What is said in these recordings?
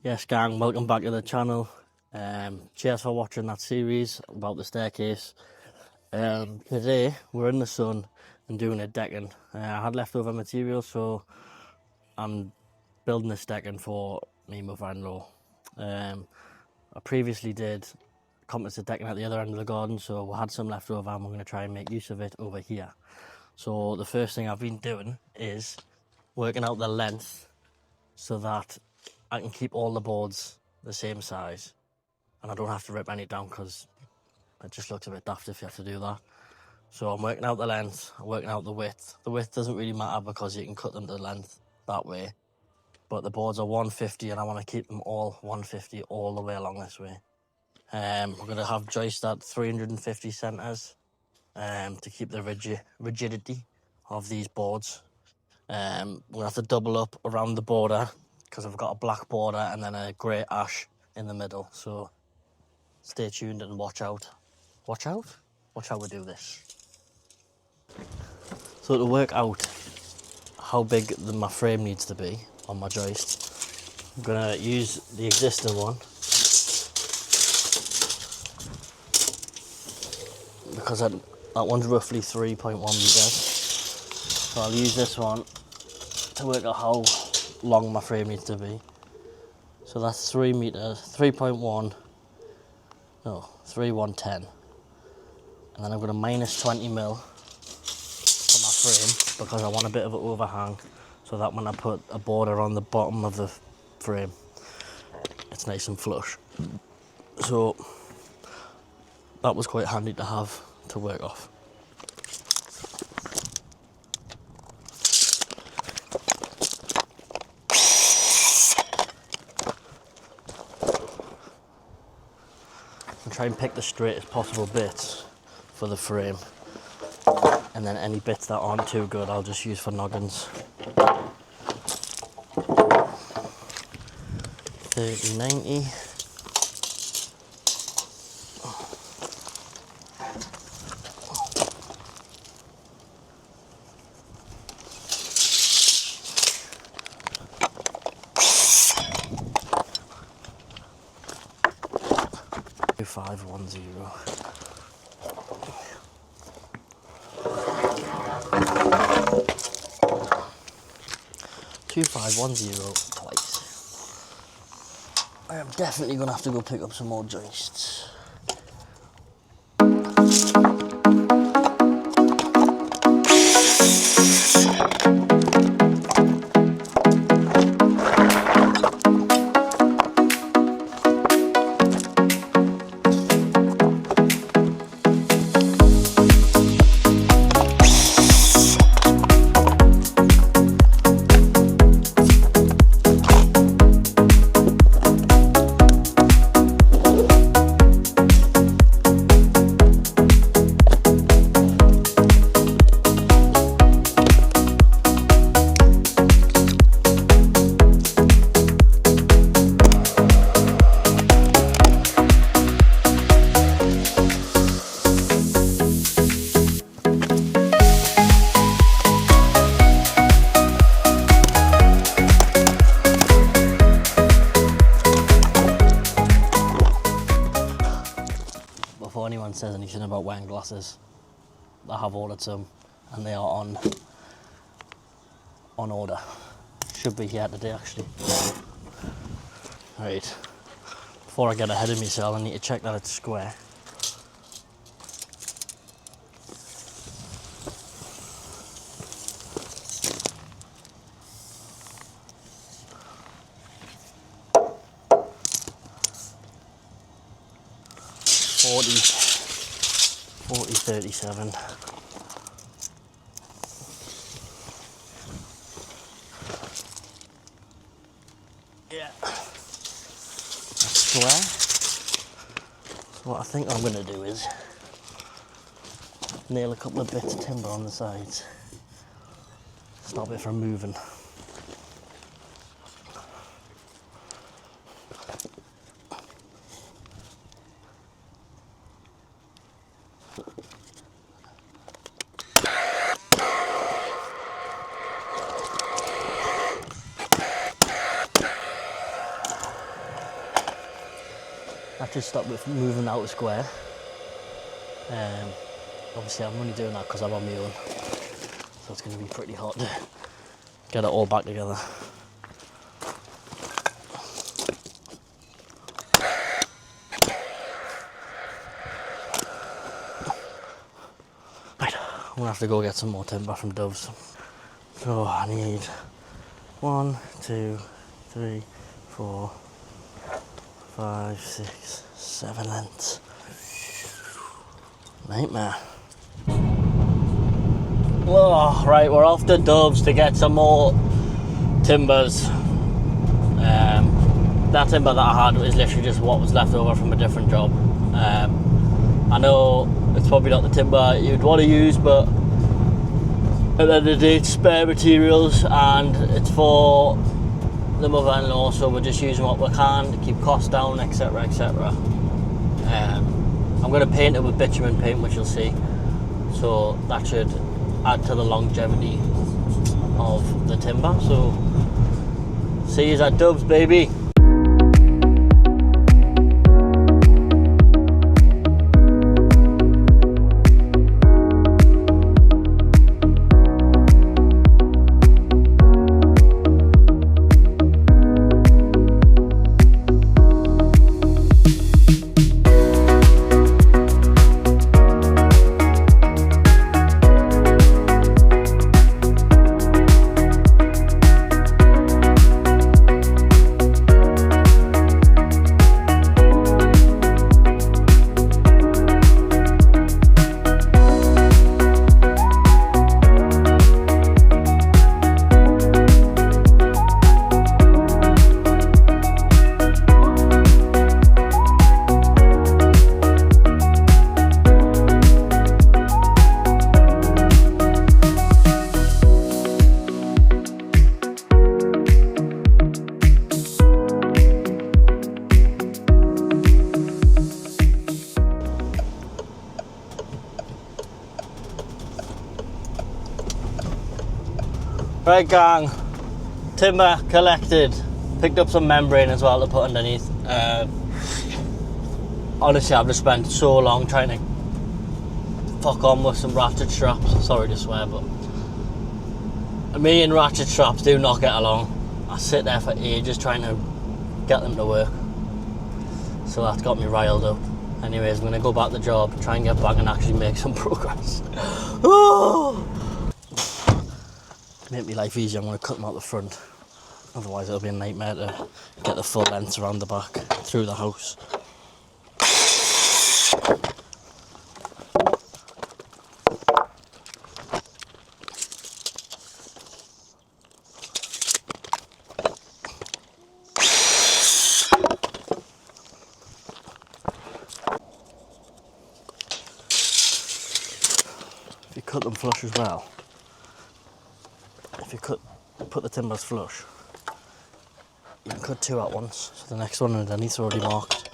Yes gang, welcome back to the channel. Cheers for watching that series about the staircase. Today we're in the sun and doing a decking. I had leftover material, so I'm building this decking for me and my friend-in-law. I previously did composite decking at the other end of the garden, so we had some left over and we're going to try and make use of it over here. So the first thing I've been doing is working out the length so that I can keep all the boards the same size and I don't have to rip any down because it just looks a bit daft if you have to do that. So I'm working out the length, I'm working out the width. The width doesn't really matter because you can cut them to length that way, but the boards are 150 and I want to keep them all 150 all the way along this way. We're going to have joists at 350 centres to keep the rigidity of these boards. We're going to have to double up around the border because I've got a black border and then a grey ash in the middle. So stay tuned and watch out. Watch out? Watch how we do this. So to work out how big my frame needs to be on my joist, I'm going to use the existing one because that one's roughly 3.1 metres. So I'll use this one to work out how long my frame needs to be. So that's 3 metres, 3.1, no, 3.110. And then I'm going to minus 20 mil for my frame because I want a bit of an overhang so that when I put a border on the bottom of the frame, it's nice and flush. So that was quite handy to have to work off. And try and pick the straightest possible bits for the frame, and then any bits that aren't too good I'll just use for noggins. 3090. Five 1-0. 2510 twice. I am definitely gonna have to go pick up some more joists. Before anyone says anything about wearing glasses, I have ordered some and they are on order. Should be here today actually. Right, before I get ahead of myself I need to check that it's square. Forty 37. Yeah, that's square. So what I think I'm going to do is nail a couple of bits of timber on the sides, stop it from moving. ratchet stop with moving out the square. Obviously I'm only doing that because I'm on my own, so it's going to be pretty hard to get it all back together. Right, I'm going to have to go get some more timber from Dove's. So I need 1, 2, 3, 4, 5, 6, 7 lengths. Nightmare. Oh, right, we're off to Dove's to get some more timbers. That timber that I had was literally just what was left over from a different job. I know it's probably not the timber you'd want to use, but at the end of the day it's spare materials and it's for the mother-in-law, so we're just using what we can to keep costs down, etc, etc. I'm going to paint it with bitumen paint, which you'll see, so that should add to the longevity of the timber. So see you at Dove's, baby. Right gang, timber collected, picked up some membrane as well to put underneath. Honestly, I've just spent so long trying to fuck on with some ratchet straps, sorry to swear, but me and ratchet straps do not get along. I sit there for ages trying to get them to work, so that's got me riled up. Anyways, I'm going to go back to the job, try and get back and actually make some progress. Oh! Make my life easier, I'm going to cut them out the front, otherwise it'll be a nightmare to get the full length around the back through the house. If you cut them flush as well, if you put the timbers flush, you can cut two at once, so the next one underneath's already marked.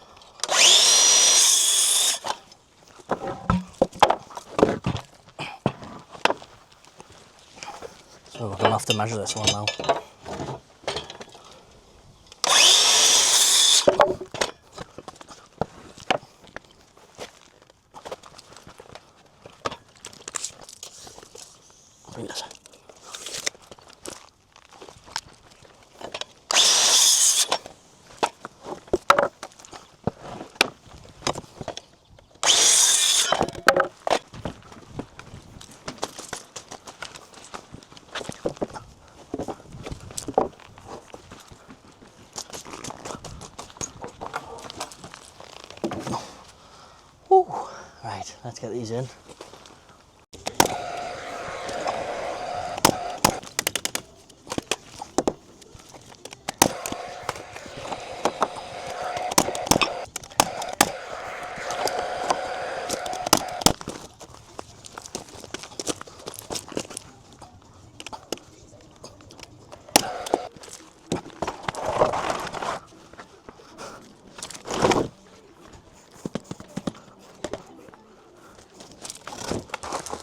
So we're going to have to measure this one now. Bring this in. Right, let's get these in.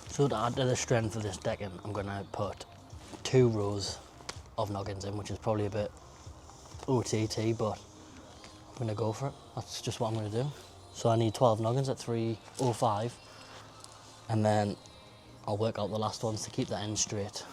So to add to the strength of this decking, I'm going to put 2 rows of noggins in, which is probably a bit OTT, but I'm going to go for it. That's just what I'm going to do. So I need 12 noggins at 305, and then I'll work out the last ones to keep that end straight.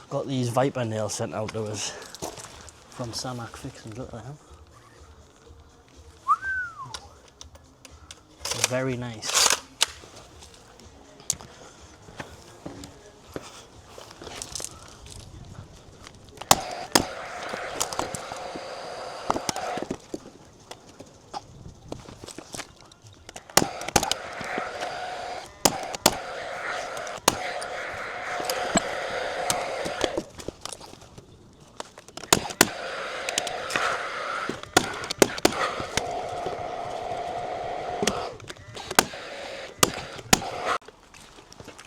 Got these Viper nails sent out to us from Samak Fixins, look at them. Very nice.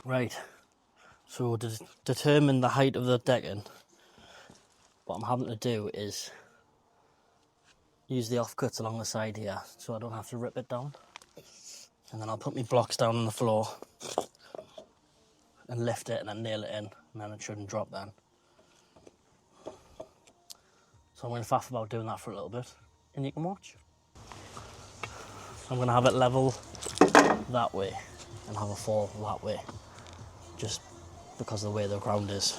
Right, so to determine the height of the decking, what I'm having to do is use the offcuts along the side here so I don't have to rip it down. And then I'll put my blocks down on the floor and lift it and then nail it in, and then it shouldn't drop then. So I'm going to faff about doing that for a little bit and you can watch. I'm going to have it level that way and have a fall that way, just because of the way the ground is.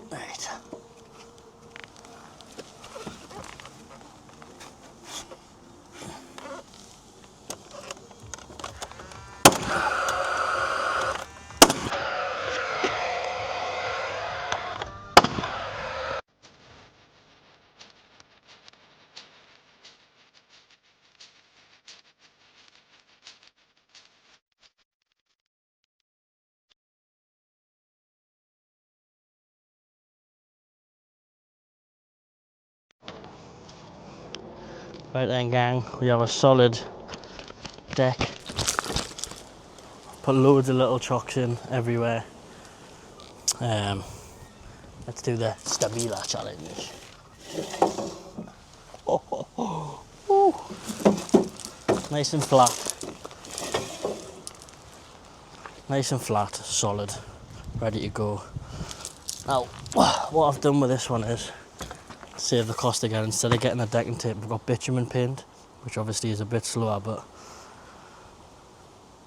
Right. Right then gang, we have a solid deck. Put loads of little chocks in everywhere. Let's do the Stabila challenge. Nice and flat. Nice and flat, solid, ready to go. Now, what I've done with this one is save the cost again. Instead of getting a decking tape, we've got bitumen paint, which obviously is a bit slower,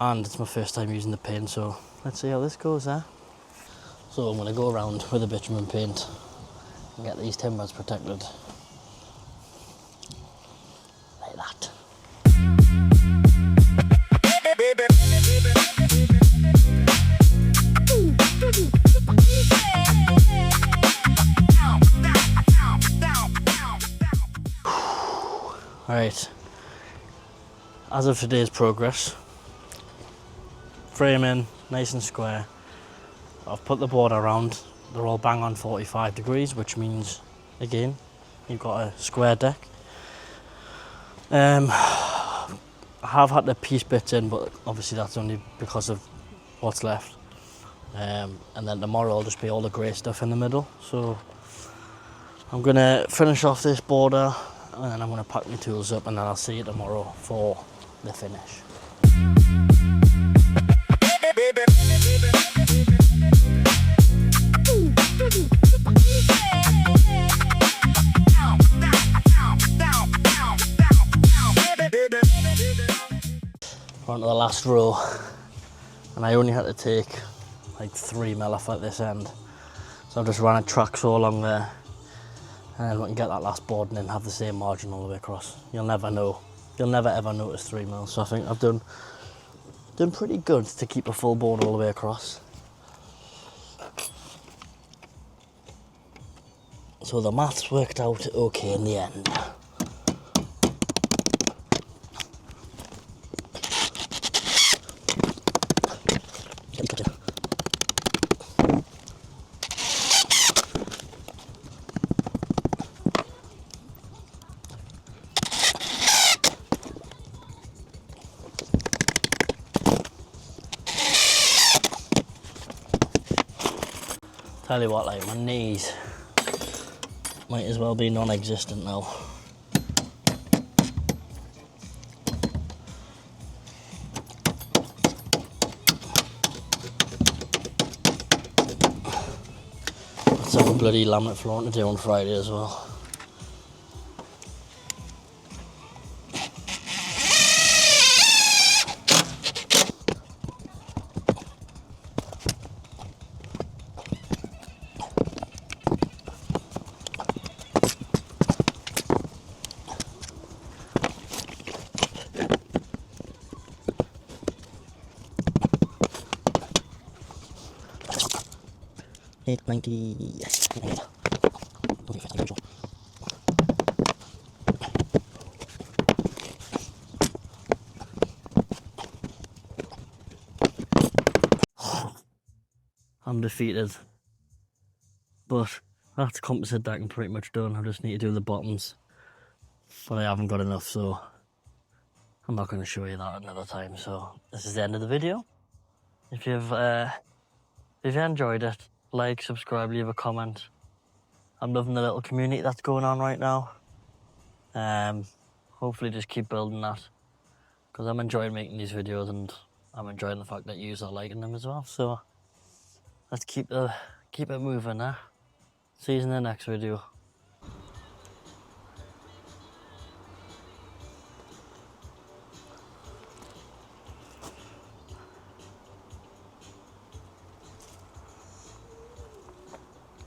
and it's my first time using the paint, so let's see how this goes, eh? So I'm going to go around with the bitumen paint and get these timbers protected. Like that. Right, as of today's progress, framing nice and square. I've put the board around, they're all bang on 45 degrees, which means, again, you've got a square deck. I have had to piece bits in, but obviously that's only because of what's left. And then tomorrow will just be all the grey stuff in the middle. So I'm going to finish off this border, and then I'm going to pack my tools up, and then I'll see you tomorrow for the finish. onto the last row, and I only had to take like 3mm off at this end. So I've just run a track saw along there, and then we can get that last board and then have the same margin all the way across. You'll never know. You'll never ever notice 3mm. So I think I've done pretty good to keep a full board all the way across. So the maths worked out okay in the end. Tell you what, like, my knees might as well be non-existent now. Let's have a bloody laminate flooring to do on Friday as well. I'm defeated, but that's composite decking pretty much done. I just need to do the bottoms, but I haven't got enough, so I'm not going to show you that another time. So this is the end of the video. If you've enjoyed it, like, subscribe, leave a comment. I'm loving the little community that's going on right now. Hopefully just keep building that, because I'm enjoying making these videos and I'm enjoying the fact that you are liking them as well. So let's keep it moving, eh? See you in the next video.